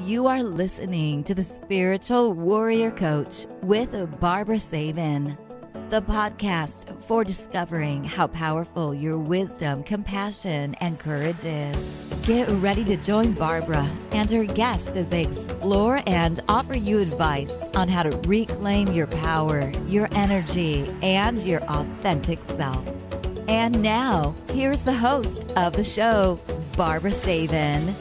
You are listening to the Spiritual Warrior Coach with Barbara Savin, the podcast for discovering how powerful your wisdom, compassion, and courage is. Get ready to join Barbara and her guests as they explore and offer you advice on how to reclaim your power, your energy, and your authentic self. And now, here's the host of the show, Barbara Savin.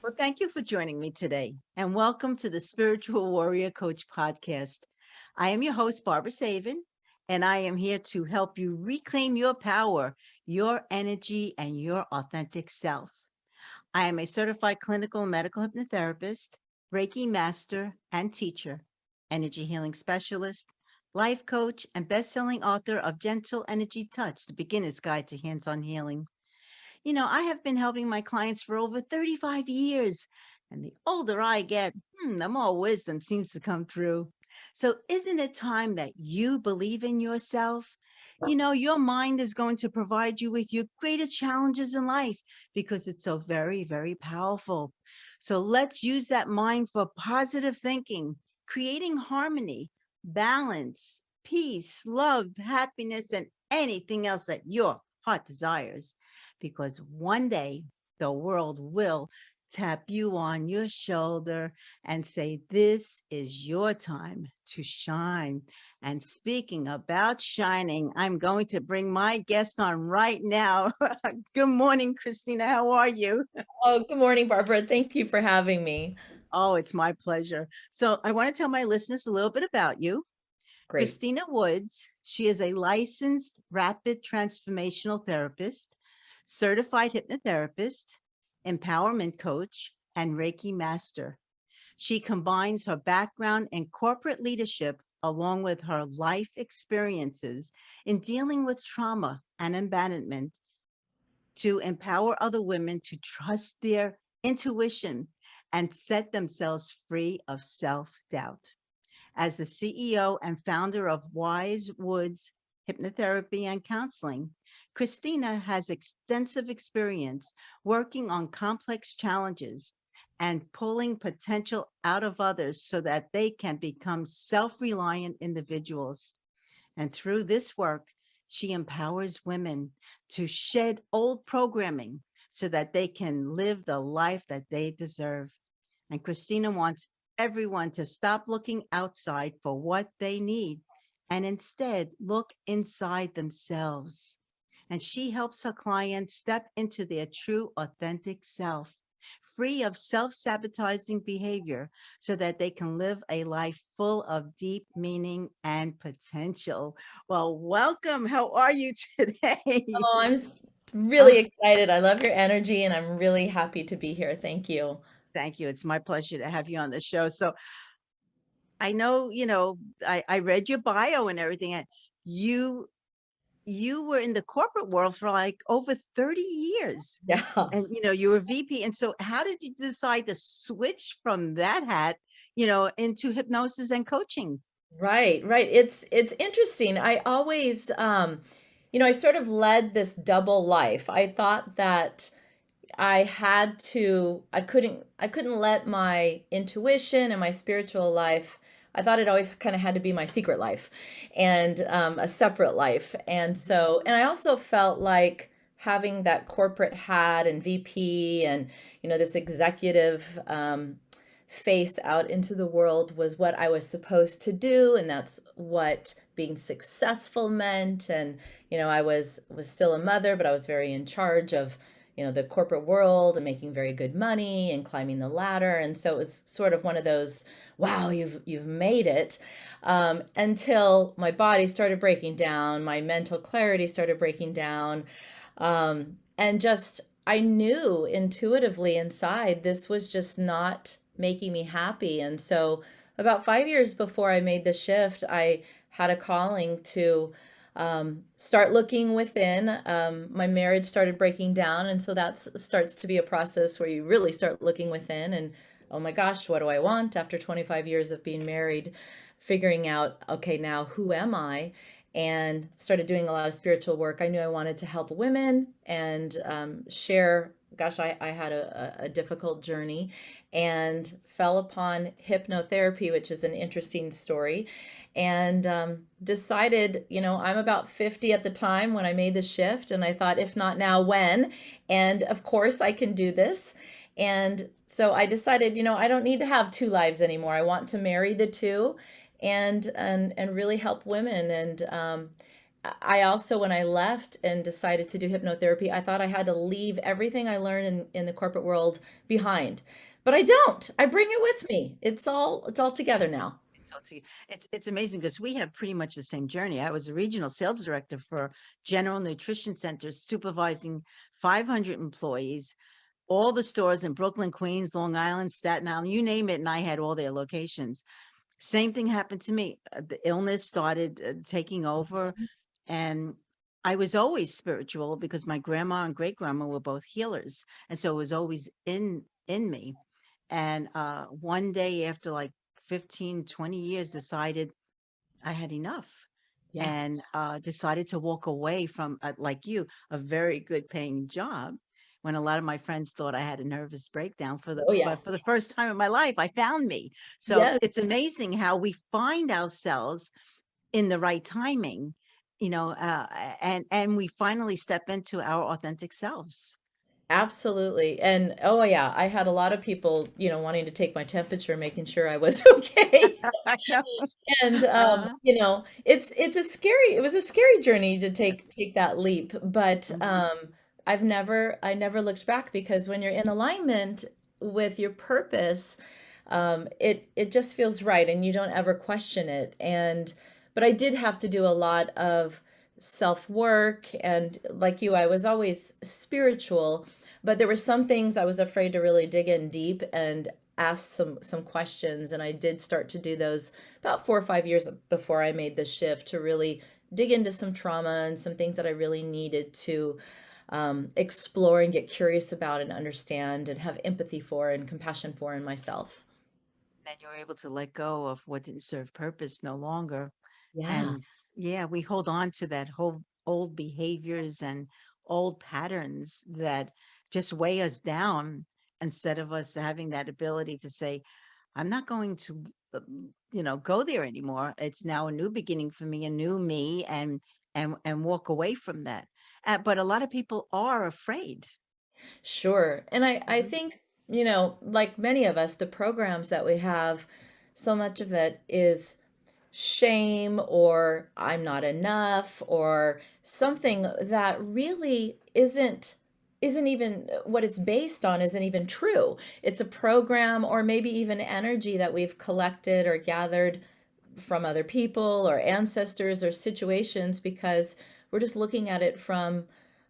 Well, thank you for joining me today, and welcome to the Spiritual Warrior Coach podcast. I am your host, Barbara Savin, and I am here to help you reclaim your power, your energy, and your authentic self. I am a certified clinical and medical hypnotherapist, Reiki master and teacher, energy healing specialist, life coach, and best-selling author of Gentle Energy Touch, The Beginner's Guide to Hands-on Healing. You know, I have been helping my clients for over 35 years, and the older I get, the more wisdom seems to come through. So, isn't it time that you believe in yourself? You know, your mind is going to provide you with your greatest challenges in life because it's so very, very powerful. So, let's use that mind for positive thinking, creating harmony, balance, peace, love, happiness, and anything else that your heart desires, because one day the world will tap you on your shoulder and say, "This is your time to shine." And speaking about shining, I'm going to bring my guest on right now. Good morning, Christina. How are you? Oh, good morning, Barbara. Thank you for having me. Oh, it's my pleasure. So, I want to tell my listeners a little bit about you. Great. Christina Woods, she is a licensed rapid transformational therapist, certified hypnotherapist, empowerment coach, and Reiki master. She combines her background in corporate leadership along with her life experiences in dealing with trauma and abandonment to empower other women to trust their intuition and set themselves free of self-doubt. As the CEO and founder of Wise Woods Hypnotherapy and Counseling, Christina has extensive experience working on complex challenges and pulling potential out of others so that they can become self-reliant individuals. And through this work, she empowers women to shed old programming so that they can live the life that they deserve. And Christina wants everyone to stop looking outside for what they need and instead look inside themselves. And she helps her clients step into their true, authentic self, free of self sabotaging behavior, so that they can live a life full of deep meaning and potential. Well, welcome. How are you today? Oh, really excited. I love your energy and I'm really happy to be here. Thank you. Thank you. It's my pleasure to have you on the show. So, I know, I read your bio and everything. And you you were in the corporate world for like over 30 years. Yeah. And you were VP. And so how did you decide to switch from that hat, into hypnosis and coaching? Right, right. It's interesting. I always I sort of led this double life. I thought that I couldn't let my intuition and my spiritual life. I thought it always kind of had to be my secret life and a separate life. And I also felt like having that corporate hat and VP and, this executive face out into the world was what I was supposed to do. And that's what being successful meant. And, I was still a mother, but I was very in charge of the corporate world and making very good money and climbing the ladder. And so it was sort of one of those, wow, you've made it, until my body started breaking down, my mental clarity started breaking down, and just I knew intuitively inside this was just not making me happy. And so about 5 years before I made the shift, I had a calling to start looking within. My marriage started breaking down. And so that starts to be a process where you really start looking within and, oh my gosh, what do I want after 25 years of being married? Figuring out, okay, now who am I? And started doing a lot of spiritual work. I knew I wanted to help women and share gosh, I had a difficult journey and fell upon hypnotherapy, which is an interesting story. And decided, I'm about 50 at the time when I made the shift. And I thought, if not now, when? And of course, I can do this. And so I decided, I don't need to have two lives anymore. I want to marry the two and really help women. And I also, when I left and decided to do hypnotherapy, I thought I had to leave everything I learned in the corporate world behind. But I don't. I bring it with me. It's all together now. It's amazing because we have pretty much the same journey. I was a regional sales director for General Nutrition Centers, supervising 500 employees, all the stores in Brooklyn, Queens, Long Island, Staten Island, you name it, and I had all their locations. Same thing happened to me. The illness started taking over, and I was always spiritual because my grandma and great grandma were both healers, and so it was always in me. And one day after like 15, 20 years, decided I had enough Yeah. and decided to walk away from, like you, a very good paying job when a lot of my friends thought I had a nervous breakdown Oh yeah. but for the first time in my life, I found me. So Yes. it's amazing how we find ourselves in the right timing, and we finally step into our authentic selves. Absolutely. And oh yeah, I had a lot of people, wanting to take my temperature, making sure I was okay. I know. And Uh, it was a scary journey to take yes. take that leap, but Mhm. I never looked back because when you're in alignment with your purpose, it just feels right and you don't ever question it. And but I did have to do a lot of self-work, and like you, I was always spiritual, but there were some things I was afraid to really dig in deep and ask some questions, and I did start to do those about 4 or 5 years before I made the shift to really dig into some trauma and some things that I really needed to explore and get curious about and understand and have empathy for and compassion for in myself. Then you're able to let go of what didn't serve purpose no longer. Yeah, And yeah, we hold on to that whole old behaviors and old patterns that just weigh us down instead of us having that ability to say, I'm not going to, go there anymore. It's now a new beginning for me, a new me, and walk away from that. But a lot of people are afraid. sure. And I Mhm. think, like many of us, the programs that we have, so much of that is shame or I'm not enough or something that really isn't even what it's based on isn't even true. It's a program or maybe even energy that we've collected or gathered from other people or ancestors or situations because we're just looking at it from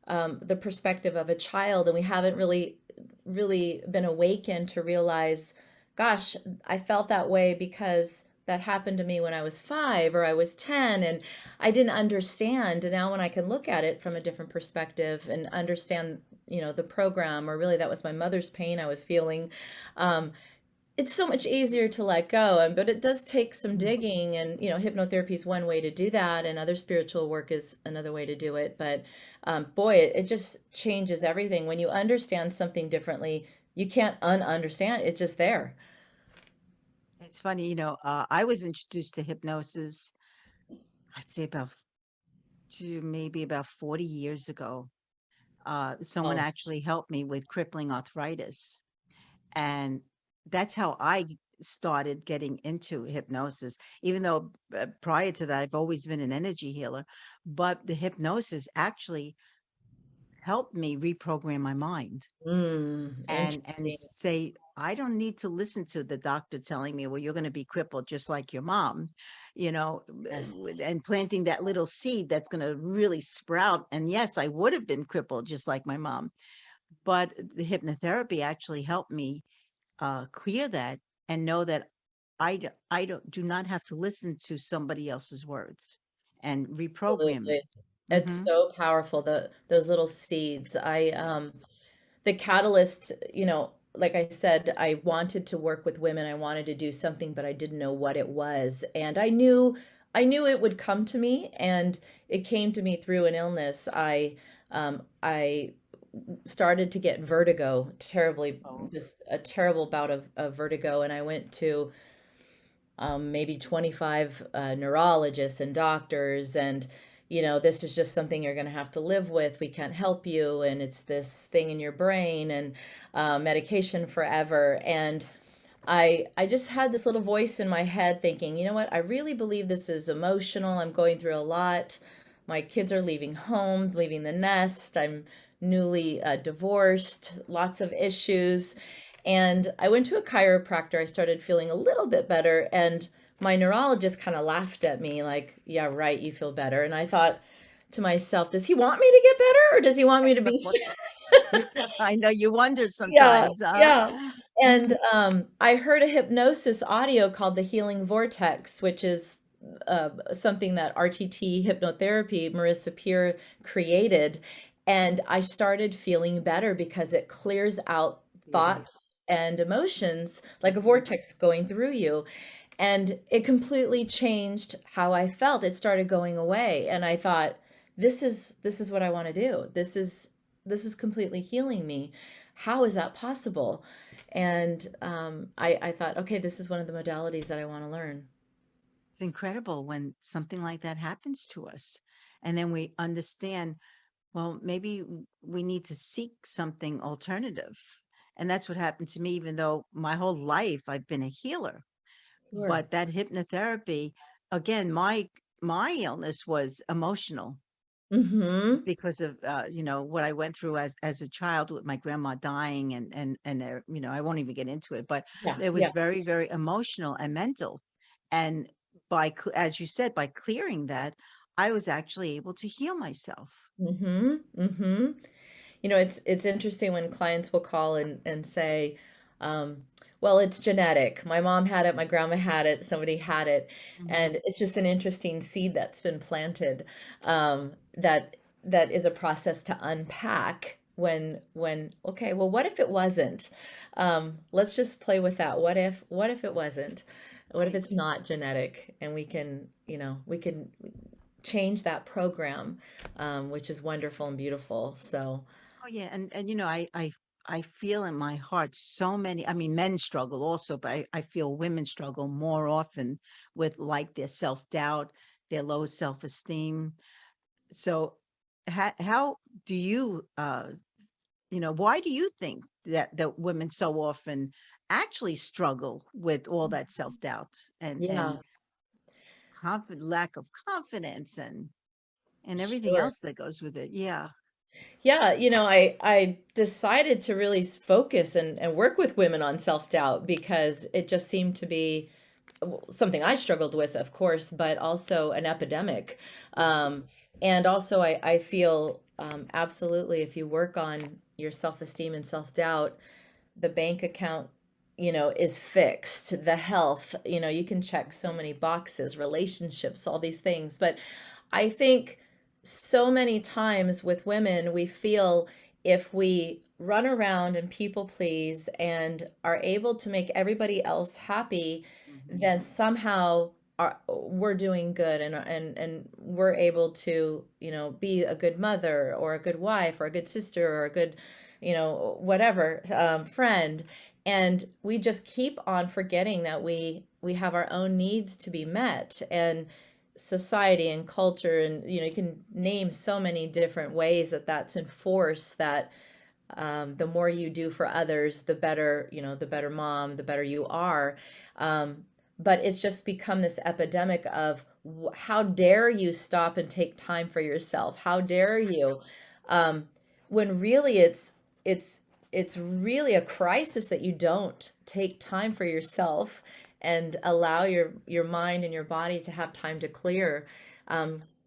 the perspective of a child, and we haven't really been awakened to realize, gosh, I felt that way because that happened to me when I was 5 or I was 10 and I didn't understand. And now when I can look at it from a different perspective and understand, the program, or really that was my mother's pain I was feeling, um, it's so much easier to let go. But it does take some Mm. digging, and hypnotherapy is one way to do that, and other spiritual work is another way to do it. But boy, it just changes everything when you understand something differently. You can't understand, it's just there. It's funny, I was introduced to hypnosis, I'd say maybe about 40 years ago. Someone Oh. actually helped me with crippling arthritis. And that's how I started getting into hypnosis, even though prior to that, I've always been an energy healer. But the hypnosis actually helped me reprogram my mind and Interesting. say, I don't need to listen to the doctor telling me, well, you're going to be crippled just like your mom, Yes. and planting that little seed that's going to really sprout. And yes, I would have been crippled just like my mom. But the hypnotherapy actually helped me clear that and know that I do not have to listen to somebody else's words and reprogram it. Absolutely. It's Hmm. so powerful, those little seeds. Yes. The catalyst, like I said, I wanted to work with women. I wanted to do something, but I didn't know what it was. And I knew it would come to me, and it came to me through an illness. I started to get vertigo, terribly, Oh, just a terrible bout of vertigo. And I went to maybe 25 neurologists and doctors. And, this is just something you're going to have to live with. We can't help you. And it's this thing in your brain and medication forever. And I just had this little voice in my head thinking, you know what? I really believe this is emotional. I'm going through a lot. My kids are leaving home, leaving the nest. I'm newly divorced, lots of issues. And I went to a chiropractor. I started feeling a little bit better. And my neurologist kind of laughed at me, like, yeah, right, you feel better. And I thought to myself, does he want me to get better or does he want me to be well, I know you wonder Yeah, sometimes, huh? yeah. And I heard a hypnosis audio called the Healing Vortex, which is something that RTT hypnotherapy, Marissa Peer created. And I started feeling better because it clears out Yeah. thoughts and emotions like a Mhm. vortex going through you. And it completely changed how I felt. It started going away. And I thought, this is what I want to do. This is completely healing me. How is that possible? And I thought, okay, this is one of the modalities that I want to learn. It's incredible when something like that happens to us. And then we understand, well, maybe we need to seek something alternative. And that's what happened to me, even though my whole life I've been a healer. Sure. But that hypnotherapy, again, my illness was emotional Mm-hmm. because of what I went through as a child with my grandma dying, I won't even get into it, but Yeah, it yeah. was very, very emotional and mental. And as you said, by clearing that, I was actually able to heal myself. Mm-hmm. Mm-hmm. It's interesting when clients will call and say, um, well, it's genetic. My mom had it, my grandma had it, somebody had it. Hmm. And it's just an interesting seed that's been planted, that is a process to unpack when, okay, well, what if it wasn't? Let's just play with that. What if it wasn't? What if Right. it's not genetic and we can change that program, which is wonderful and beautiful. So, Oh yeah, and I feel in my heart so many. I mean, men struggle also, but I feel women struggle more often with like their self-doubt, their low self-esteem. So, how do you why do you think that women so often actually struggle with all that self-doubt and yeah, lack of confidence and everything sure. else that goes with it? Yeah. Yeah, I decided to really focus and work with women on self-doubt because it just seemed to be something I struggled with, of course, but also an epidemic. Mhm. And also, I feel absolutely if you work on your self-esteem and self-doubt, the bank account, is fixed. The health, you can check so many boxes, relationships, all these things. But I think so many times with women, we feel if we run around and people please and are able to make everybody else happy, Mhm. then somehow we're doing good and we're able to, be a good mother or a good wife or a good sister or a good, whatever, friend. And we just keep on forgetting that we have our own needs to be met. And society and culture, and you can name so many different ways that that's enforced, that the more you do for others, the better, the better mom, the better you are. But it's just become this epidemic of how dare you stop and take time for yourself? How dare you? Um, when really it's it's really a crisis that you don't take time for yourself and allow your mind and your body to have time to clear.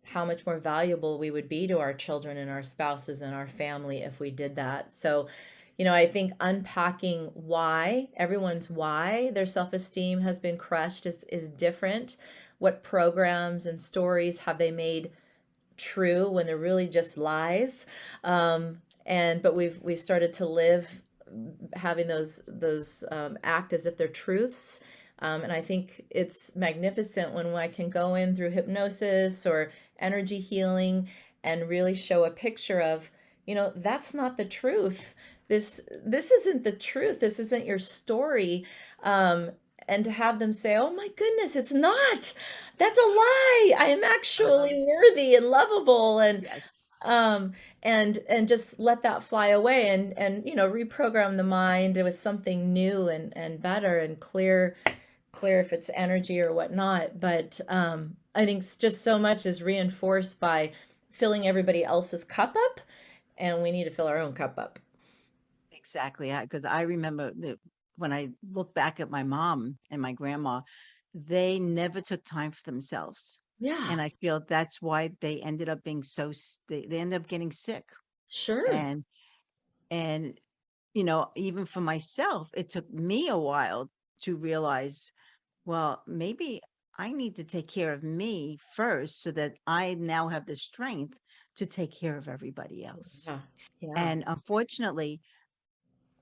How much more valuable we would be to our children and our spouses and our family if we did that. So, I think unpacking why their self-esteem has been crushed is different. What programs and stories have they made true when they're really just lies? But we've started to live having those act as if they're truths. And I think it's magnificent when I can go in through hypnosis or energy healing and really show a picture of, that's not the truth. This isn't the truth. This isn't your story. Um, and to have them say, "Oh my goodness, it's not. That's a lie. I am Uh-huh. actually worthy and lovable," Yes. um, and just let that fly away and reprogram the mind with something new and better and clear if it's energy or whatnot. But I think just so much is reinforced by filling everybody else's cup up, and we need to fill our own cup up. Exactly. Because I remember when I look back at my mom and my grandma, they never took time for themselves. Yeah, And I feel that's why they ended up being they ended up getting sick. sure. And, and, even for myself, it took me a while to realize, well, maybe I need to take care of me first so that I now have the strength to take care of everybody else. Yeah, yeah, And unfortunately,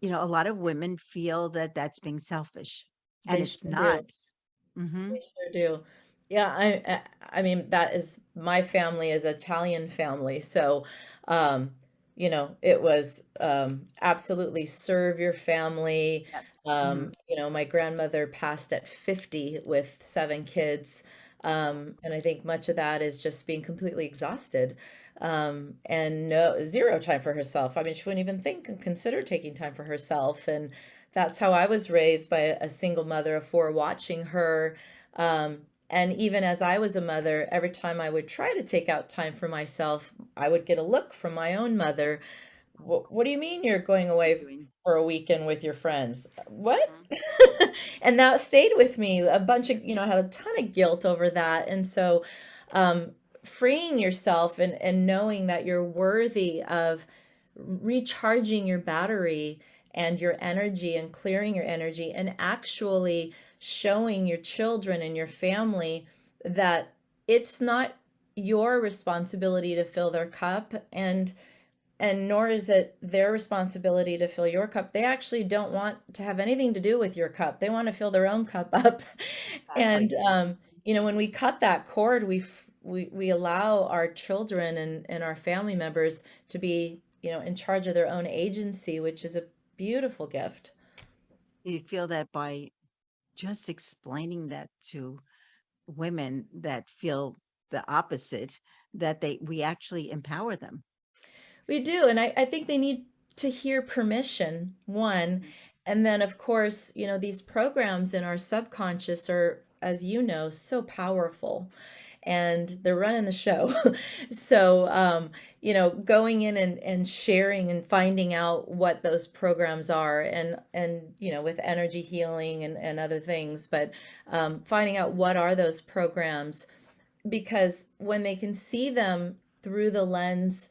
a lot of women feel that that's being selfish, and they it's sure do. not. Mhm. They sure do. Yeah, I mean, that is my family is Italian family, so it was absolutely serve your family. Yes. Mhm. My grandmother passed at 50 with 7 kids. And I think much of that is just being completely exhausted. And no zero time for herself. I mean, she wouldn't even think and consider taking time for herself. And that's how I was raised by a single mother of four, watching her. And even as I was a mother, every time I would try to take out time for myself, I would get a look from my own mother. What do you mean you're going What are you away doing? for a weekend with your friends? What? Mhm. And that stayed with me. A bunch of, Yes. I had a ton of guilt over that. And so, um, freeing yourself and knowing that you're worthy of recharging your battery and your energy and clearing your energy and actually showing your children and your family that it's not your responsibility to fill their cup, and nor is it their responsibility to fill your cup. They actually don't want to have anything to do with your cup. They want to fill their own cup up. And Exactly. when we cut that cord, we allow our children and our family members to be, in charge of their own agency, which is a beautiful gift. You feel that by just explaining that to women that feel the opposite, that we actually empower them. We do, and I think they need to hear permission, one, Mhm. and then, of course, these programs in our subconscious are, as you know, so powerful, and they're running the show. So, going in and sharing and finding out what those programs are, and with energy healing and other things, but finding out what are those programs, because when they can see them through the lens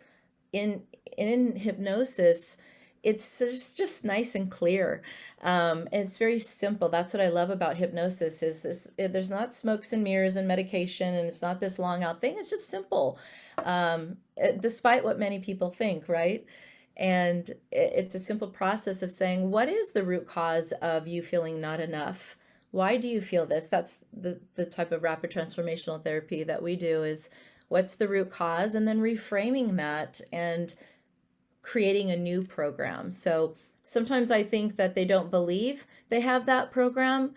in in hypnosis, it's just nice and clear. And it's very simple. That's what I love about hypnosis is there's not smokes and mirrors and medication, and it's not this long out thing. It's just simple, despite what many people think, right? And it's a simple process of saying, what is the root cause of you feeling not enough? Why do you feel this? That's the type of rapid transformational therapy that we do, is what's the root cause, and then reframing that and creating a new program. So sometimes I think that they don't believe they have that program,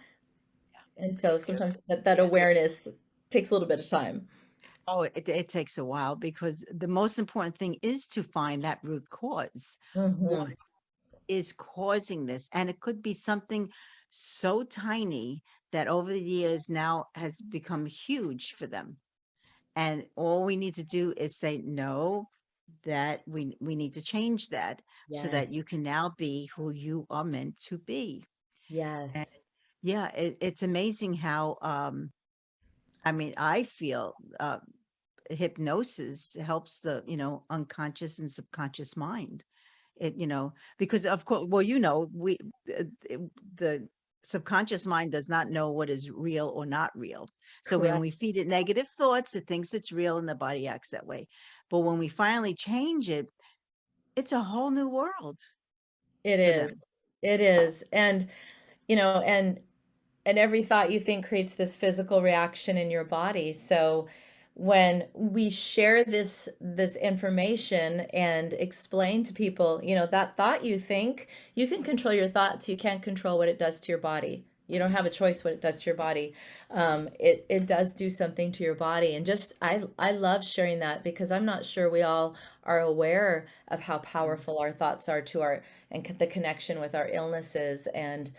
and so Because sometimes that yeah. awareness takes a little bit of time. Oh, it takes a while because the most important thing is to find that root cause. What Hmm. is causing this? And it could be something so tiny that over the years now has become huge for them. And all we need to do is say, no, that we need to change that so that Yes. you can now be who you are meant to be. And Yes. yeah, it's amazing how, I mean, I feel hypnosis helps the, unconscious and subconscious mind. Because of course, well, the subconscious mind does not know what is real or not real. So when Correct. we feed it negative thoughts, it thinks it's real and the body acts that way. But when we finally change it, it's a whole new world It for is. them. It is. And you know and every thought you think creates this physical reaction in your body. So when we share this information and explain to people, that thought you think, you can control your thoughts, you can't control what it does to your body. You don't have a choice what it does to your body. It does do something to your body. And just I love sharing that because I'm not sure we all are aware of how Mm. powerful our thoughts are to our and the connection with our illnesses and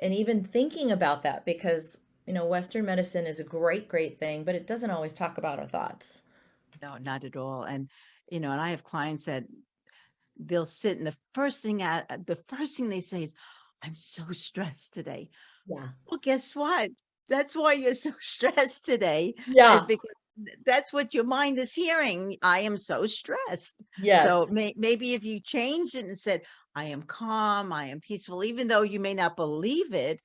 even thinking about that because Western medicine is a great thing, but it doesn't always talk about our thoughts. No, not at all. And I have clients that they'll sit and the first thing they say is, "I'm so stressed today." Yeah. Well, guess what? That's why you're so stressed today, is Yeah. because that's what your mind is hearing. I am so stressed. Yes. So maybe if you changed it and said, I am calm, I am peaceful, even though you may not believe it,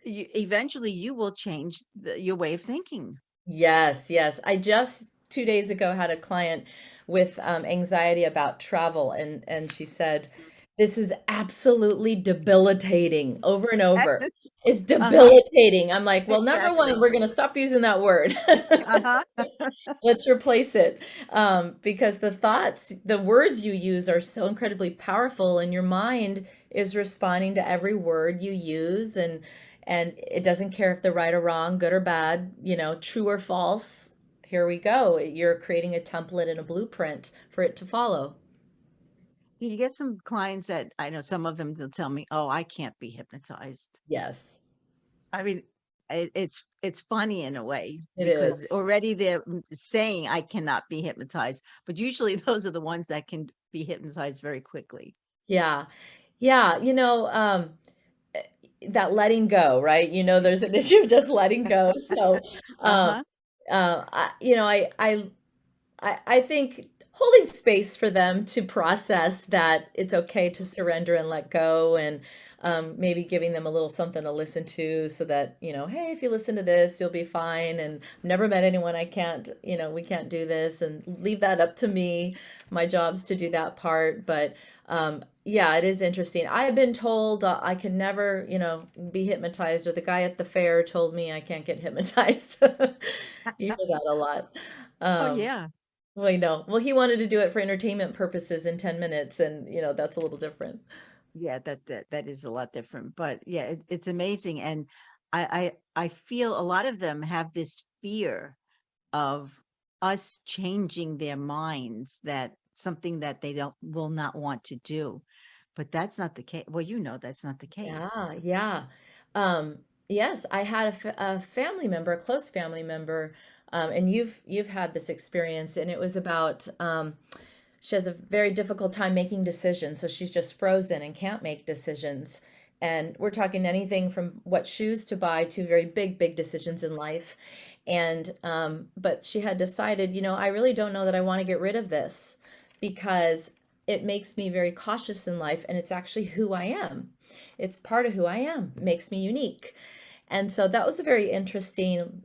eventually you will change your way of thinking. Yes, yes. I just 2 days ago had a client with anxiety about travel, and she said, "This is absolutely debilitating," over and over. It's Uh-huh, debilitating. I'm like, well, number one, exactly. we're going to stop using that word. Uh-huh. Let's replace it. Because the words you use are so incredibly powerful, and your mind is responding to every word you use, and it doesn't care if they're right or wrong, good or bad, true or false. Here we go. You're creating a template and a blueprint for it to follow. You get some clients that I know some of them will tell me, "Oh, I can't be hypnotized." Yes, I mean, it's funny in a way it is. because already they're saying I cannot be hypnotized, but usually those are the ones that can be hypnotized very quickly. Yeah. Yeah. Eh, that letting go, right? There's an issue of just letting go. So, um, Uh-huh. I, you know, I think holding space for them to process that it's okay to surrender and let go, and maybe giving them a little something to listen to so that, hey, if you listen to this, you'll be fine. And I've never met anyone I can't, we can't do this, and leave that up to me. My job's to do that part. But yeah, it is interesting. I have been told I can never, be hypnotized, or the guy at the fair told me I can't get hypnotized. You hear that a lot. Oh, Um, yeah. well, no. Well, he wanted to do it for entertainment purposes in 10 minutes, and, that's a little different. Yeah, that is a lot different, but yeah, it's amazing. And I feel a lot of them have this fear of us changing their minds, that something that they don't will not want to do. But that's not the case. Well, that's not the case. Yeah, yeah. Yes, I had a family member, a close family member, and you've had this experience, and it was about she has a very difficult time making decisions, so she's just frozen and can't make decisions. And we're talking anything from what shoes to buy to very big decisions in life. And but she had decided, I really don't know that I want to get rid of this because it makes me very cautious in life, and it's actually who I am. It's part of who I am, it makes me unique. And so that was a very interesting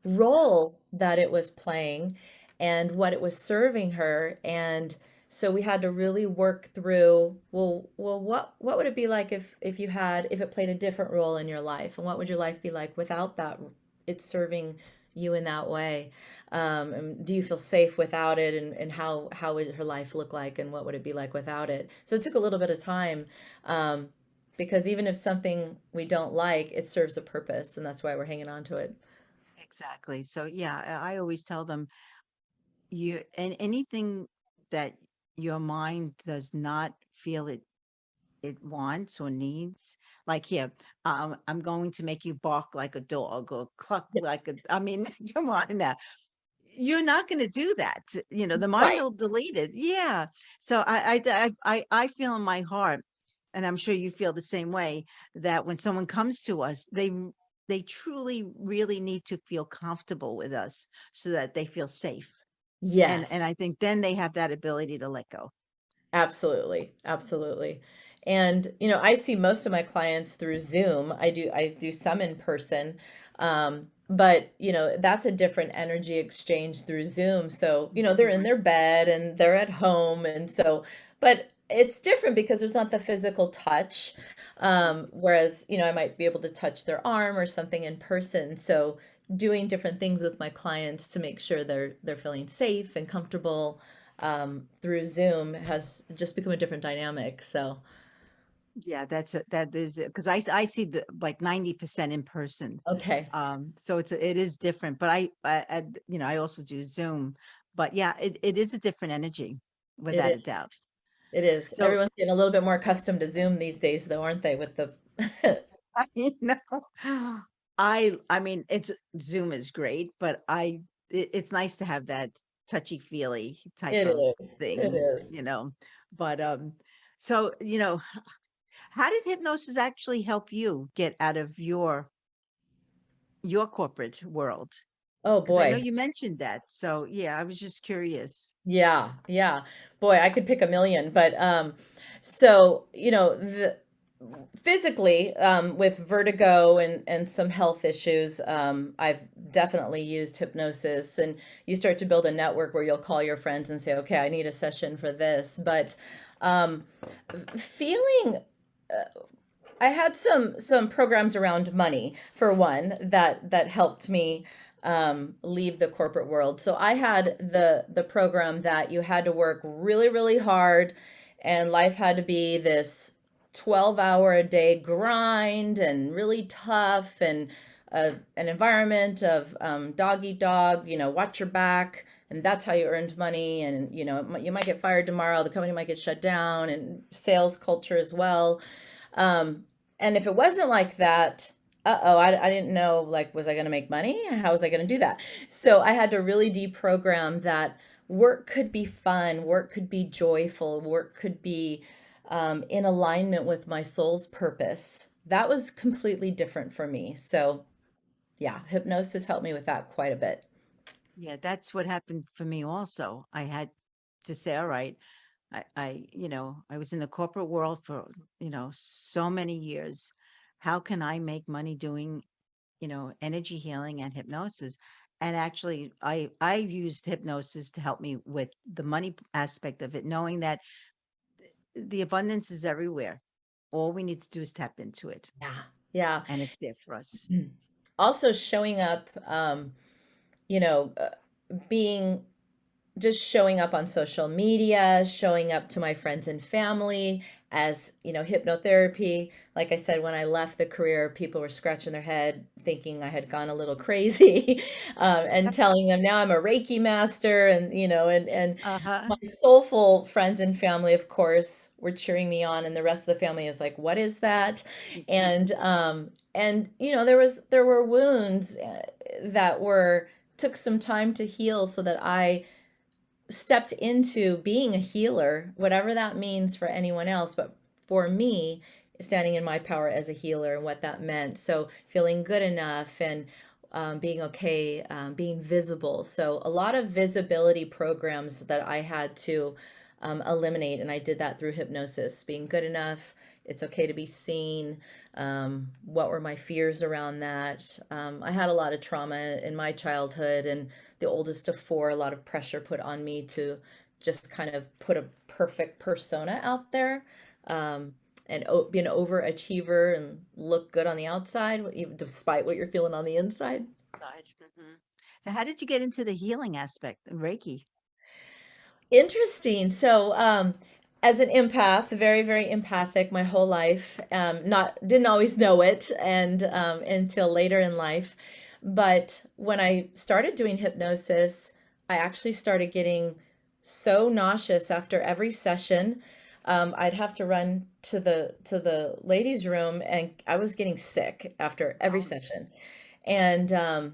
role that it was playing and what it was serving her. And so we had to really work through, well, what would it be like if it played a different role in your life, and what would your life be like without that, it's serving you in that way? And do you feel safe without it? And how would her life look like, and what would it be like without it? So it took a little bit of time. Because even if something we don't like, it serves a purpose, and that's why we're hanging on to it. Exactly. So yeah, I always tell them, and anything that your mind does not feel it wants or needs, like here, I'm going to make you bark like a dog or cluck Yeah. like I mean, come on now. You're not going to do that. The mind Right. will delete it. Yeah. So I feel in my heart, and I'm sure you feel the same way, that when someone comes to us, they truly really need to feel comfortable with us so that they feel safe. And Yes. and I think then they have that ability to let go. Absolutely, absolutely. And, I see most of my clients through Zoom. I do some in person. But, that's a different energy exchange through Zoom. So, they're in their bed and they're at home. And so, but it's different because there's not the physical touch. Whereas, I might be able to touch their arm or something in person. So doing different things with my clients to make sure they're feeling safe and comfortable through Zoom has just become a different dynamic. So, Yeah, that is because I see the like 90% in person. okay, So it is different, but I also do Zoom, but yeah, it is a different energy it without is. a doubt. It is. So Everyone's getting a little bit more accustomed to Zoom these days, though, aren't they? With the you know, I mean, it's Zoom is great, but it's nice to have that touchy feely type It of is. It thing, is. but so how did hypnosis actually help you get out of your corporate world? Oh Because I know boy. you mentioned that. So yeah, I was just curious. Yeah, yeah. Boy, I could pick a million, but so, the physically with vertigo and some health issues, I've definitely used hypnosis, and you start to build a network where you'll call your friends and say, "Okay, I need a session for this." But um feeling I had some programs around money for one that helped me leave the corporate world. So I had the program that you had to work really, really hard, and life had to be this 12-hour a day grind and really tough, and an environment of dog eat dog, watch your back. And that's how you earned money. And, you might get fired tomorrow. The company might get shut down, and sales culture as well. Um, and if it wasn't like that, uh-oh, I didn't know, like, was I going to make money? How was I going to do that? So I had to really deprogram that work could be fun, work could be joyful, work could be in alignment with my soul's purpose. That was completely different for me. So yeah, hypnosis helped me with that quite a bit. Yeah, that's what happened for me also. I had to say, all right, I was in the corporate world for, so many years. How can I make money doing, energy healing and hypnosis? And actually, I've used hypnosis to help me with the money aspect of it, knowing that the abundance is everywhere. All we need to do is tap into it, Yeah. Yeah. and it's there for us. Also showing up, you know, uh, being just showing up on social media, showing up to my friends and family as, hypnotherapy. Like I said, when I left the career, people were scratching their head thinking I had gone a little crazy, and telling them now I'm a Reiki master, and, and Uh-huh. my soulful friends and family, of course, were cheering me on, and the rest of the family is like, "What is that?" And there were wounds that were took some time to heal, so that I stepped into being a healer, whatever that means for anyone else, but for me, standing in my power as a healer and what that meant. So feeling good enough, and being okay, being visible. So a lot of visibility programs that I had to eliminate, and I did that through hypnosis. Being good enough, it's okay to be seen. What were my fears around that? I had a lot of trauma in my childhood, and the oldest of four, a lot of pressure put on me to just kind of put a perfect persona out there, and be an overachiever and look good on the outside, even despite what you're feeling on the inside. Right. So how did you get into the healing aspect of Reiki? Interesting. So, as an empath, very, very empathic my whole life. Not didn't always know it, and until later in life. But when I started doing hypnosis, I actually started getting so nauseous after every session. I'd have to run to the ladies' room, and I was getting sick after every Oh, session, and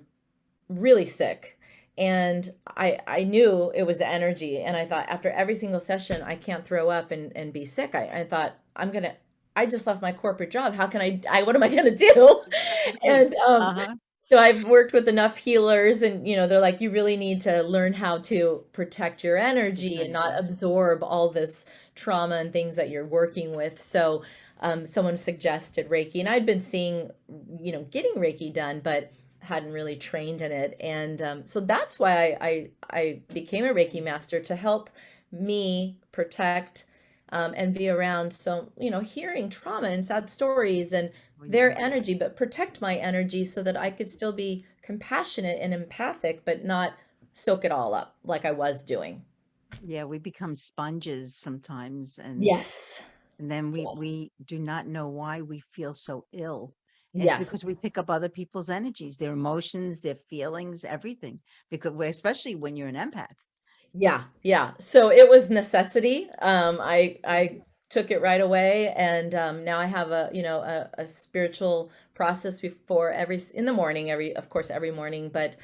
really sick. And I knew it was the energy, and I thought after every single session I can't throw up and be sick. I thought I just left my corporate job. How can I what am I gonna do? right. And Uh-huh. so I've worked with enough healers, and they're like, you really need to learn how to protect your Protect energy your and not energy. absorb all this trauma and things that you're working with. So someone suggested Reiki, and I'd been seeing, getting Reiki done, but hadn't really trained in it. And so that's why I became a Reiki master, to help me protect and be around. So, hearing trauma and sad stories, and Oh, their yeah. energy, but protect my energy so that I could still be compassionate and empathic, but not soak it all up like I was doing. Yeah, we become sponges sometimes, Yes. and then we Yes. we do not know why we feel so ill. It's Yes. because we pick up other people's energies, their emotions, their feelings, everything. Because especially when you're an empath. Yeah, yeah. So it was necessity. I took it right away, and now I have a spiritual process before in the morning, of course every morning, but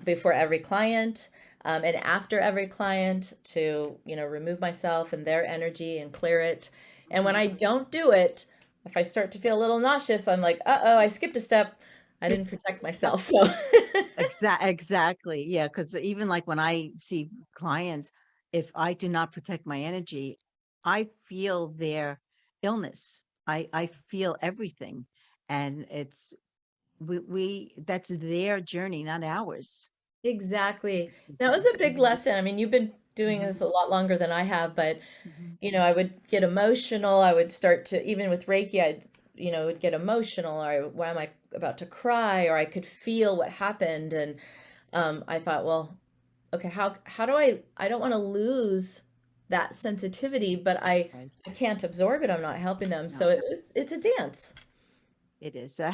before every client, and after every client to remove myself and their energy and clear it. And when Mhm. I don't do it, if I start to feel a little nauseous, I'm like, uh-oh, I skipped a step. I didn't protect Yes. myself. So Exactly. Yeah, because even like when I see clients, if I do not protect my energy, I feel their illness. I feel everything. And it's we that's their journey, not ours. Exactly. That was Mhm, a big lesson. I mean, you've been doing mhm, this a lot longer than I have, but mhm. I would get emotional. I would start to, even with Reiki, would get emotional, or why am I about to cry, or I could feel what happened. And I thought, well, okay, how do I don't want to lose that sensitivity, but Right. I can't absorb it. I'm not helping them. So No, it's a dance. it is. So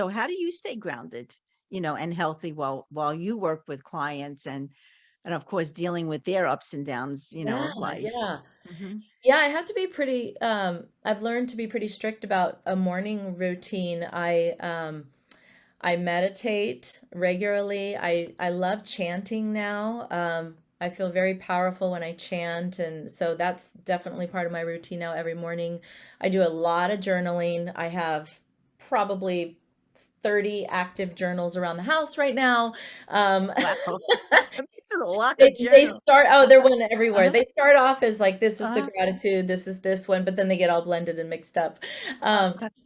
how do you stay grounded, and healthy while you work with clients and of course dealing with their ups and downs, Yeah, of life? yeah. Hmm. Yeah, I have to be pretty, I've learned to be pretty strict about a morning routine. I meditate regularly. I love chanting now. I feel very powerful when I chant, and so that's definitely part of my routine now every morning. I do a lot of journaling. I have probably 30 active journals around the house right now. Wow. It's a lot of They journal. start oh, they're one everywhere. Uh-huh. They start off as like, this is the Uh-huh. gratitude, this is this one, but then they get all blended and mixed up.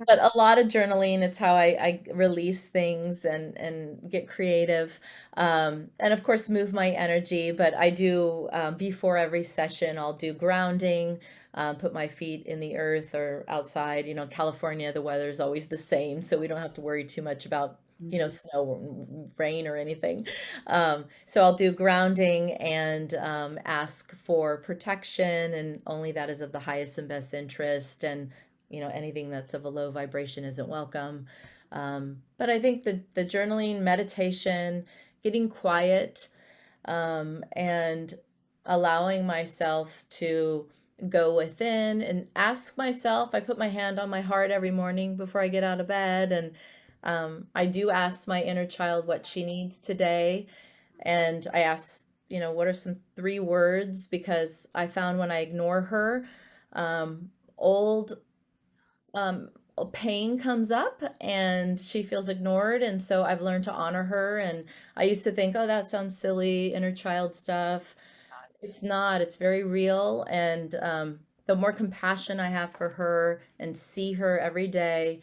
But a lot of journaling, it's how I release things and get creative. And of course, move my energy. But I do, before every session, I'll do grounding, put my feet in the earth or outside. California, the weather is always the same, so we don't have to Yes. worry too much about, Mhm. snow, rain, or anything. So I'll do grounding and ask for protection, and only that is of the highest and best interest. And anything that's of a low vibration isn't welcome. But I think the journaling, meditation, getting quiet, and allowing myself to go within and ask myself. I put my hand on my heart every morning before I get out of bed, and I do ask my inner child what she needs today. And I ask, what are some 3 words? Because I found when I ignore her, old um, pain comes up and she feels ignored. And so I've learned to honor her. And I used to think, oh, that sounds silly, inner child stuff. It's not, it's very real. And the more compassion I have for her and see her every day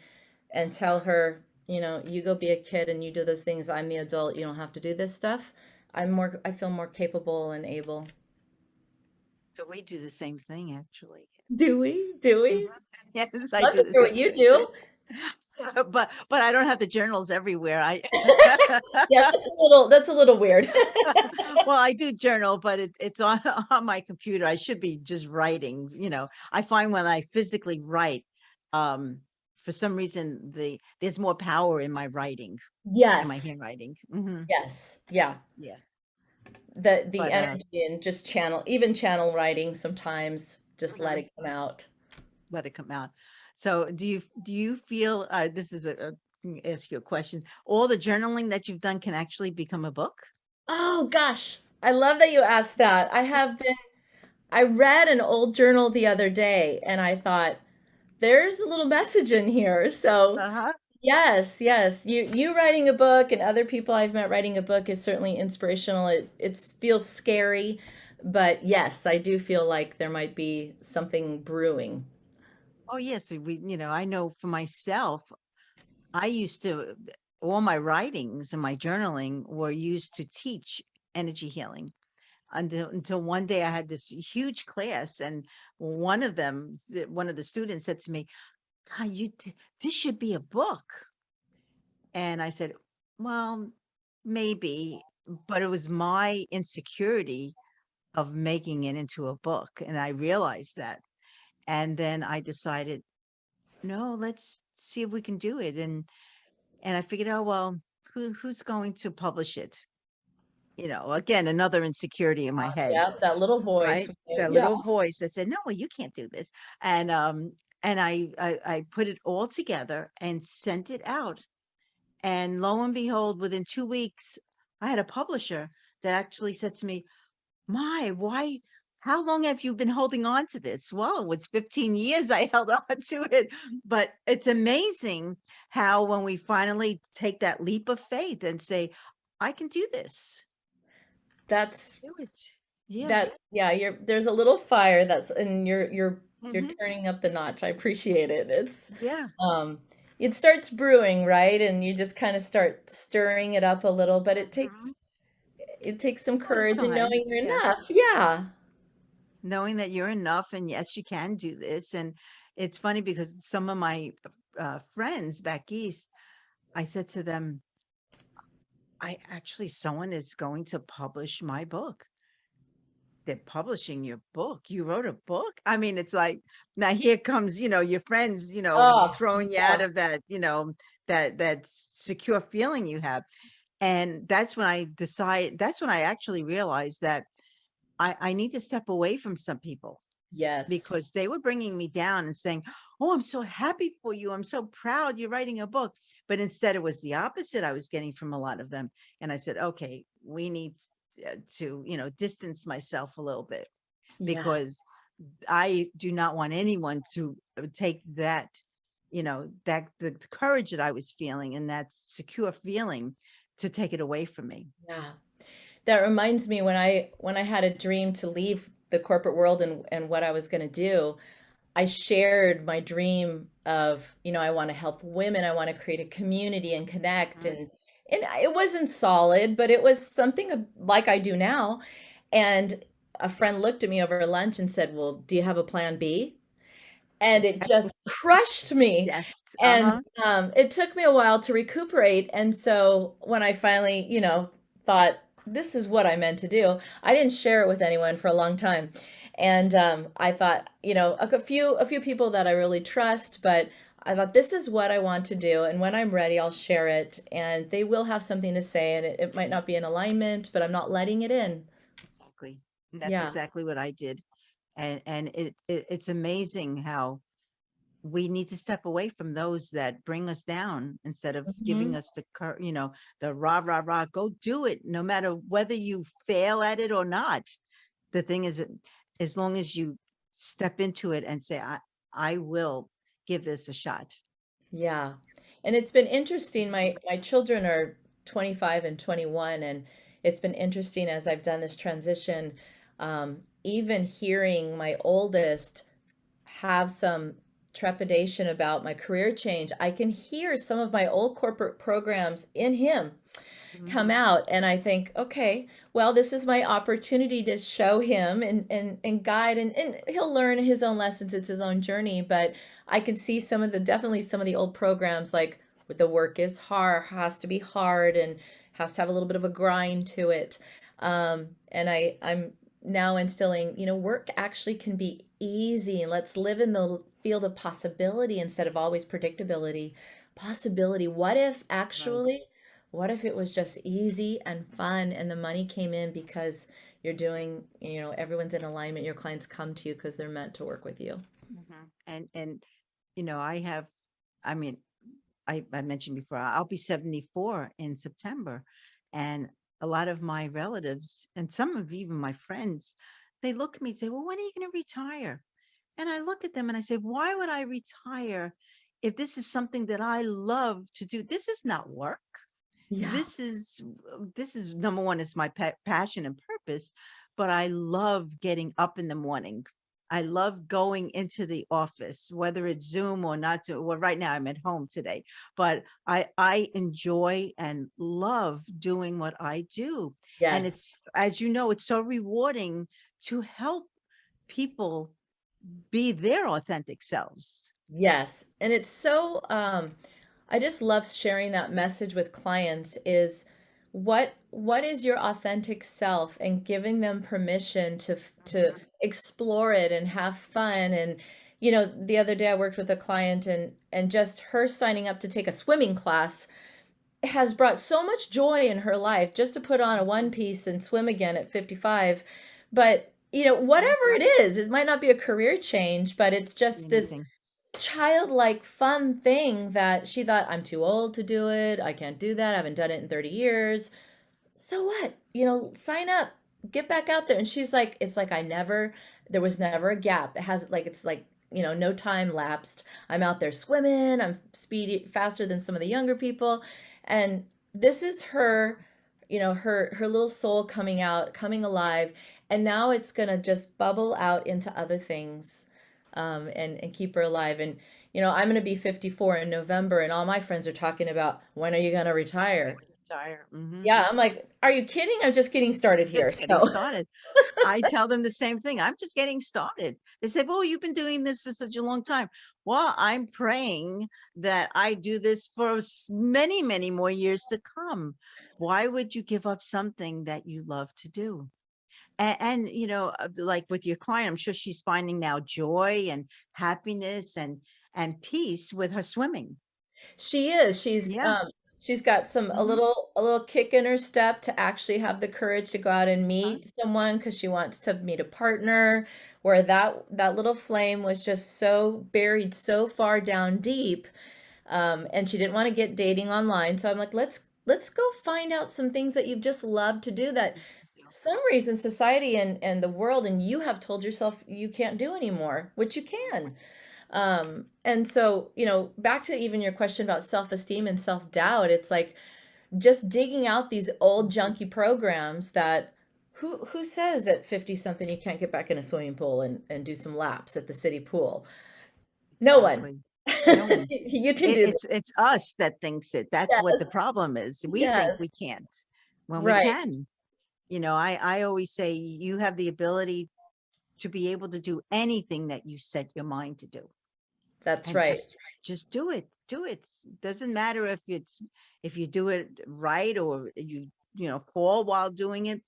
and tell her, you go be a kid and you do those things. I'm the adult. You don't have to do this stuff. I feel more capable and able. So we do the same thing, actually. Do we? Do Mhm. we? Yes, I Love do to the hear what same you thing. do. But I don't have the journals everywhere. I Yeah, that's a little weird. well, I do journal, but it's on on my computer. I should be just writing. I find when I physically write, um, for some reason there's more power in my writing, in my Yes. handwriting. Hmm. Yes. Yeah. Yeah, The but energy and just channel writing sometimes, just let mhm, it come out. let it come out. So do you feel this is ask you a question? All the journaling that you've done can actually become a book? Oh gosh. I love that you asked that. I read an old journal the other day and I thought, there's a little message in here. So Uh-huh. yes, yes. You writing a book and other people I've met writing a book is certainly inspirational. It feels scary, but yes, I do feel like there might be something brewing. Oh yes, I know for myself, I used to, all my writings and my journaling were used to teach energy healing until one day I had this huge class, and one of the students said to me, God, this should be a book. And I said, well, maybe, but it was my insecurity of making it into a book. And I realized that. And then I decided, no, let's see if we can do it. And I figured, oh, well, who's going to publish it? Again, another insecurity in my head, Yeah, that little voice. right? That Yeah. little voice that said, no, well, you can't do this. And I put it all together and sent it out. And lo and behold, within 2 weeks, I had a publisher that actually said to me, why, how long have you been holding on to this? Well, it was 15 years I held on to it. But it's amazing how when we finally take that leap of faith and say, I can do this, That's do it. Yeah. that yeah, there's a little fire that's and you're Hmm. turning up the notch. I appreciate it. Yeah. Um it starts brewing, right? And you just kind of start stirring it up a little, but Mhm. it takes some A little courage and time. knowing you're Yeah. enough. Yeah. Knowing that you're enough and yes, you can do this. And it's funny because some of my friends back east, I said to them, someone is going to publish my book. They're publishing your book. You wrote a book? I mean, it's like, now here comes, your friends, Oh, throwing you out yeah. of that, that secure feeling you have. And that's when I actually realized that I need to step away from some people Yes. because they were bringing me down and saying, "Oh, I'm so happy for you. I'm so proud you're writing a book." But instead, it was the opposite I was getting from a lot of them. And I said, "Okay, we need to, distance myself a little bit Yeah. because I do not want anyone to take that, that the courage that I was feeling and that secure feeling to take it away from me." Yeah. That reminds me when I had a dream to leave the corporate world and what I was going to do, I shared my dream of, I want to help women, I want to create a community and connect Mhm. and it wasn't solid, but it was something like I do now. And a friend looked at me over lunch and said, "Well, do you have a plan B?" And it just crushed me. Yes. And Uh-huh. it took me a while to recuperate. And so when I finally, thought this is what I meant to do, I didn't share it with anyone for a long time. And I thought, a few people that I really trust, but I thought this is what I want to do. And when I'm ready, I'll share it. And they will have something to say. And it might not be in alignment, but I'm not letting it in. Exactly. And that's Yeah. exactly what I did. And it's amazing how we need to step away from those that bring us down instead of giving Mhm. us the rah rah rah, go do it no matter whether you fail at it or not. The thing is, as long as you step into it and say, I will give this a shot. Yeah. And it's been interesting. My children are 25 and 21, and it's been interesting as I've done this transition, even hearing my oldest have some trepidation about my career change. I can hear some of my old corporate programs in him come Mhm. out, and I think, okay, well, this is my opportunity to show him and guide, and he'll learn his own lessons. It's his own journey, but I can see definitely some of the old programs, like with the work is hard, has to be hard, and has to have a little bit of a grind to it. And I'm now instilling, work actually can be easy, and let's live in the field of possibility instead of always predictability. Possibility. Right. What if it was just easy and fun and the money came in because you're doing, everyone's in alignment, your clients come to you because they're meant to work with you. Mhm. And I have, I mean, I mentioned before, I'll be 74 in September. And a lot of my relatives and some of even my friends, they look at me and say, "Well, when are you going to retire?" And I look at them and I say, "Why would I retire if this is something that I love to do? This is not work. Yeah. This is number one, it's my passion and purpose, but I love getting up in the morning. I love going into the office, whether it's Zoom or not. Well, right now I'm at home today, but I enjoy and love doing what I do. And Yes. it's, as you know, it's so rewarding to help people be their authentic selves. Yes. And it's so I just love sharing that message with clients is what is your authentic self and giving them permission to Mhm. explore it and have fun. And the other day I worked with a client, and just her signing up to take a swimming class has brought so much joy in her life, just to put on a one Mhm. piece and swim again at 55. But Mhm. whatever it is, it might not be a career change, but it's just this Anything. childlike fun thing that she thought, I'm too old to do it. I can't do that. I haven't done it in 30 years. So what? Sign up, get back out there. And she's like, it's like there was never a gap. It's like, no time lapsed. I'm out there swimming. I'm speedy faster than some of the younger people. And this is her, her little soul coming out, coming alive. And now it's gonna just bubble out into other things, and keep her alive. And I'm gonna be 54 in November, and all my friends are talking about, when are you gonna retire? Retire. Yeah, I'm like, "Are you kidding? I'm just getting started here." Just getting So started. I tell them the same thing. I'm just getting started. They say, "Oh, you've been doing this for such a long time." Well, I'm praying that I do this for many, many more years to come. Why would you give up something that you love to do? And like with your client, I'm sure she's finding now joy and happiness and peace with her swimming. she is. Yeah. She's got a Hmm. little kick in her step to actually have the courage to go out and Uh, meet someone, because she wants to meet a partner, where that little flame was just so buried so far down deep. And she didn't want to get dating online. So I'm like, let's go find out some things that you've just loved to do, that for some reason society and the world and you have told yourself you can't do anymore, which you can. And so, back to even your question about self-esteem and self-doubt, it's like just digging out these old junky programs that who says at 50 something you can't get back in a swimming pool and do some laps at the city pool? No one. exactly. No one. You can It, do it's it's us that thinks it. That's what that. the problem is. We think Yes. we can't when we Right. can. I always say you have the ability to be able to do anything that you set your mind to do. That's And right. just do it. Do it. Doesn't matter if you do it right or you fall while doing it.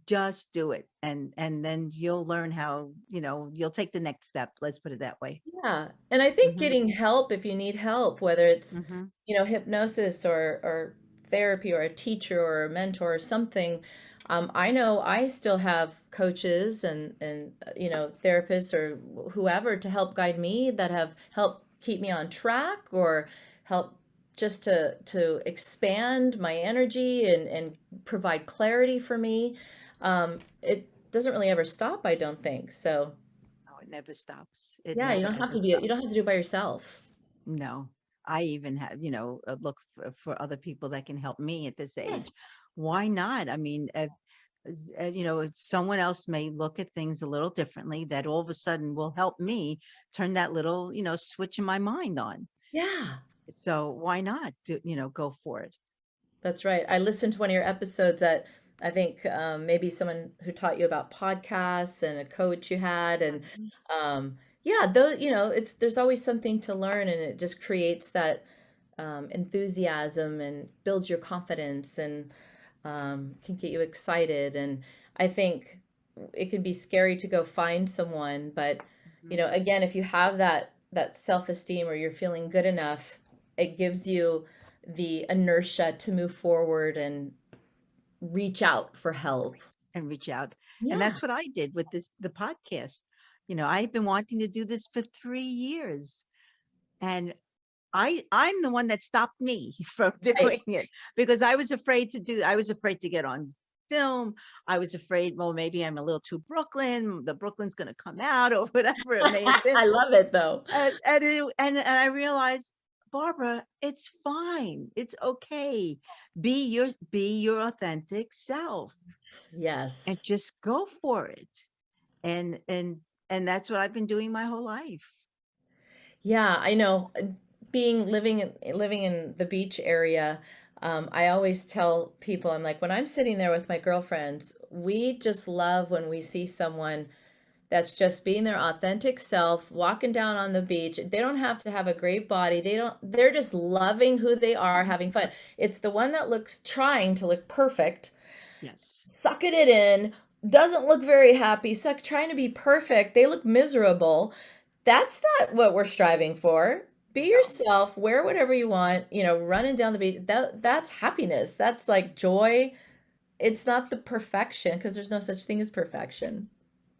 Just do it. And then you'll learn how, you'll take the next step. Let's put it that way. Yeah. And I think Mhm. getting help, if you need help, whether it's, Mhm. hypnosis or therapy or a teacher or a mentor or something, I know I still have coaches and therapists or whoever to help guide me, that have helped keep me on track, or help just to expand my energy and provide clarity for me. It doesn't really ever stop, I don't think. So, Oh, it never stops. It yeah, never ever you don't have stops. to do it by yourself. No, I even have, look for other people that can help me at this Yes. age. Why not? I mean, someone else may look at things a little differently that all of a sudden will help me turn that little, switch in my mind on. Yeah, So why not go for it? that's right. I listened to one of your episodes that I think, maybe someone who taught you about podcasts and a coach you had, and Mhm. yeah, though there's always something to learn, and it just creates that enthusiasm and builds your confidence, and can get you excited. And I think it can be scary to go find someone, but Mhm. again, if you have that self-esteem, or you're feeling good enough, it gives you the inertia to move forward and reach out for help. And reach out. And Yeah. that's what I did with the podcast. I've been wanting to do this for 3 years. And I'm the one that stopped me from Right. doing it because I was afraid to get on film. I was afraid, well, maybe I'm a little too Brooklyn. The Brooklyn's going to come out or whatever it may have been. I love it though. And I realized, Barbara, it's fine. It's okay. Be your authentic self and Yes. just go for it. And that's what I've been doing my whole life. Yeah, I know. Being living in the beach area, I always tell people, I'm like, when I'm sitting there with my girlfriends, we just love when we see someone that's just being their authentic self, walking down on the beach. They don't have to have a great body. They're just loving who they are, having fun. It's the one that looks trying to look perfect, Yes. sucking it in, doesn't look very happy, trying to be perfect. They look miserable. That's not what we're striving for. Be No. yourself, wear whatever you want, running down the beach. That's happiness. That's like joy. It's not the perfection because there's no such thing as perfection.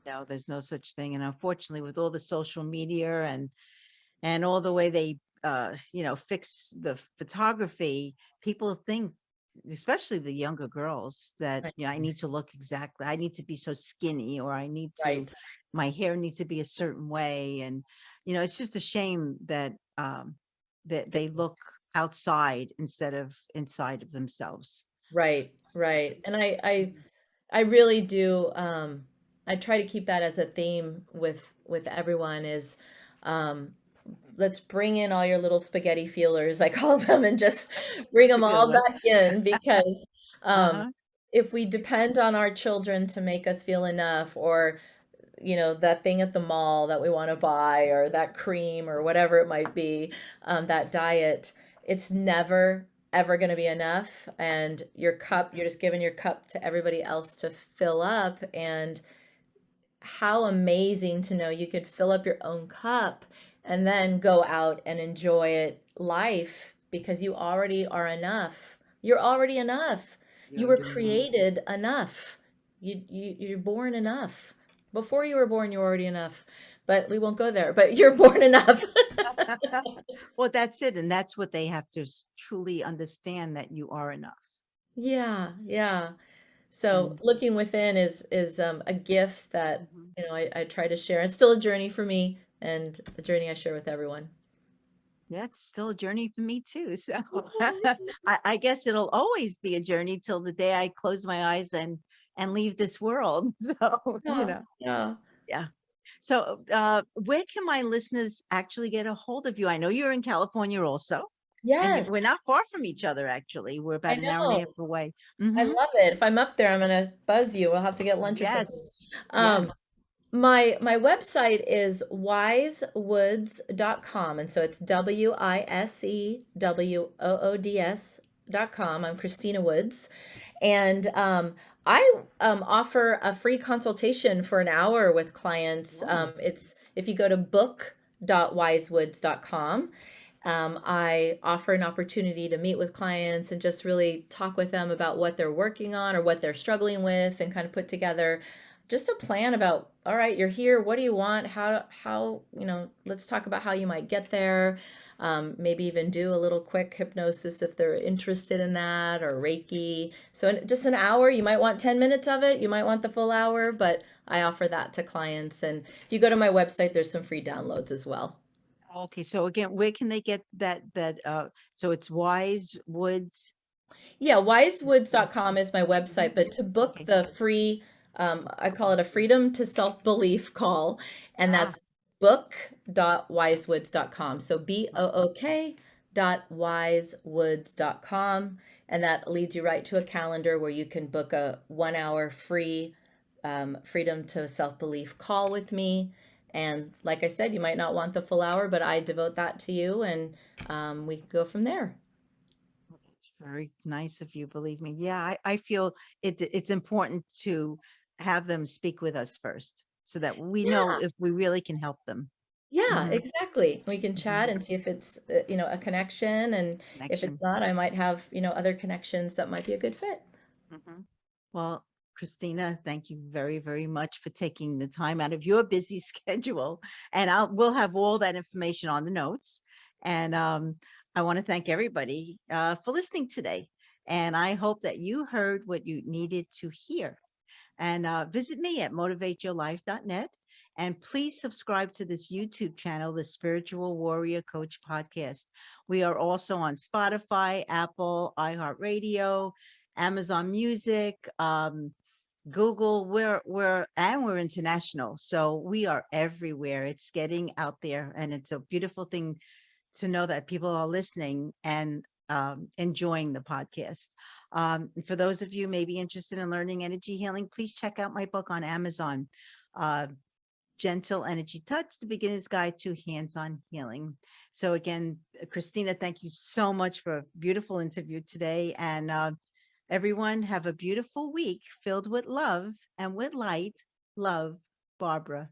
No, there's no such thing. And unfortunately, with all the social media and all the way they fix the photography, people think, especially the younger girls, that Right. I need to look exactly, I need to be so skinny, or I need to, Right. my hair needs to be a certain way. And it's just a shame that that they look outside instead of inside of themselves. Right. Right. And Mhm. I really do I try to keep that as a theme with everyone is um let's bring in all your little spaghetti feelers, I call them, and just bring That's a them good all one. back in because um Uh-huh. if we depend on our children to make us feel enough, or that thing at the mall that we want to buy, or that cream, or whatever it might be, that diet, it's never ever going to be enough. And your cup, you're just giving your cup to everybody else to fill up. And how amazing to know you could fill up your own cup and then go out and enjoy it life because you already are enough. You're already enough. You were You're enough. created enough. You're born enough. Before you were born, you were already enough. But we won't go there. But you're born enough. Well, that's it. And that's what they have to truly understand, that you are enough. Yeah, yeah. So And looking within is a gift that mhm. I try to share. It's still a journey for me and a journey I share with everyone. Yeah, it's still a journey for me too. So I guess it'll always be a journey till the day I close my eyes and leave this world. So, Yeah, yeah. yeah. So where can my listeners actually get a hold of you? I know you're in California also, and Yes, we're not far from each other, actually. We're I about an hour and a know. half away. I Hmm. love it. If I'm up there, I'm gonna buzz you. We'll have to get lunch or something. Yes. Um, Yes. my website is wisewoods.com, and so it's WISEWOODS.com. I'm Christina Woods, and I offer a free consultation for an hour with clients. Oh, It's if you go to book.wisewoods.com. I offer an opportunity to meet with clients and just really talk with them about what they're working on or what they're struggling with, and kind of put together just a plan about, all right, you're here, what do you want, how let's talk about how you might get there. Maybe even do a little quick hypnosis if they're interested in that, or Reiki. So just an hour. You might want 10 minutes of it, you might want the full hour, but I offer that to clients. And if you go to my website, there's some free downloads as well. okay. So again, where can they get so it's Wise Woods. Yeah, wisewoods.com is my website, Mhm. but to book Okay. the free, I call it a freedom to self-belief call, and Ah, that's book.wisewoods.com. So book.wisewoods.com, and that leads you right to a calendar where you can book a 1 hour free freedom to self-belief call with me. And like I said, you might not want the full hour, but I devote that to you, and we can go from there. well, that's very nice of you, believe me. Yeah, I feel it's important to have them speak with us first so that we know Yeah. if we really can help them. Yeah, Hmm. exactly. We can Hmm. chat and see if it's, a connection, and if it's Connection. not, I might have, other connections that might be a good fit. Hmm. Well, Christina, thank you very, very much for taking the time out of your busy schedule. And we'll have all that information on the notes. And I want to thank everybody for listening today. And I hope that you heard what you needed to hear. And visit me at motivateyourlife.net. And please subscribe to this YouTube channel, the Spiritual Warrior Coach Podcast. We are also on Spotify, Apple, iHeartRadio, Amazon Music, Google. We're international, so we are everywhere. It's getting out there, and it's a beautiful thing to know that people are listening and enjoying the podcast. For those of you maybe interested in learning energy healing, please check out my book on Amazon. Uh, Gentle Energy Touch, the beginner's guide to hands-on healing. So again, Christina, thank you so much for a beautiful interview today. And everyone have a beautiful week filled with love and with light. Love, Barbara.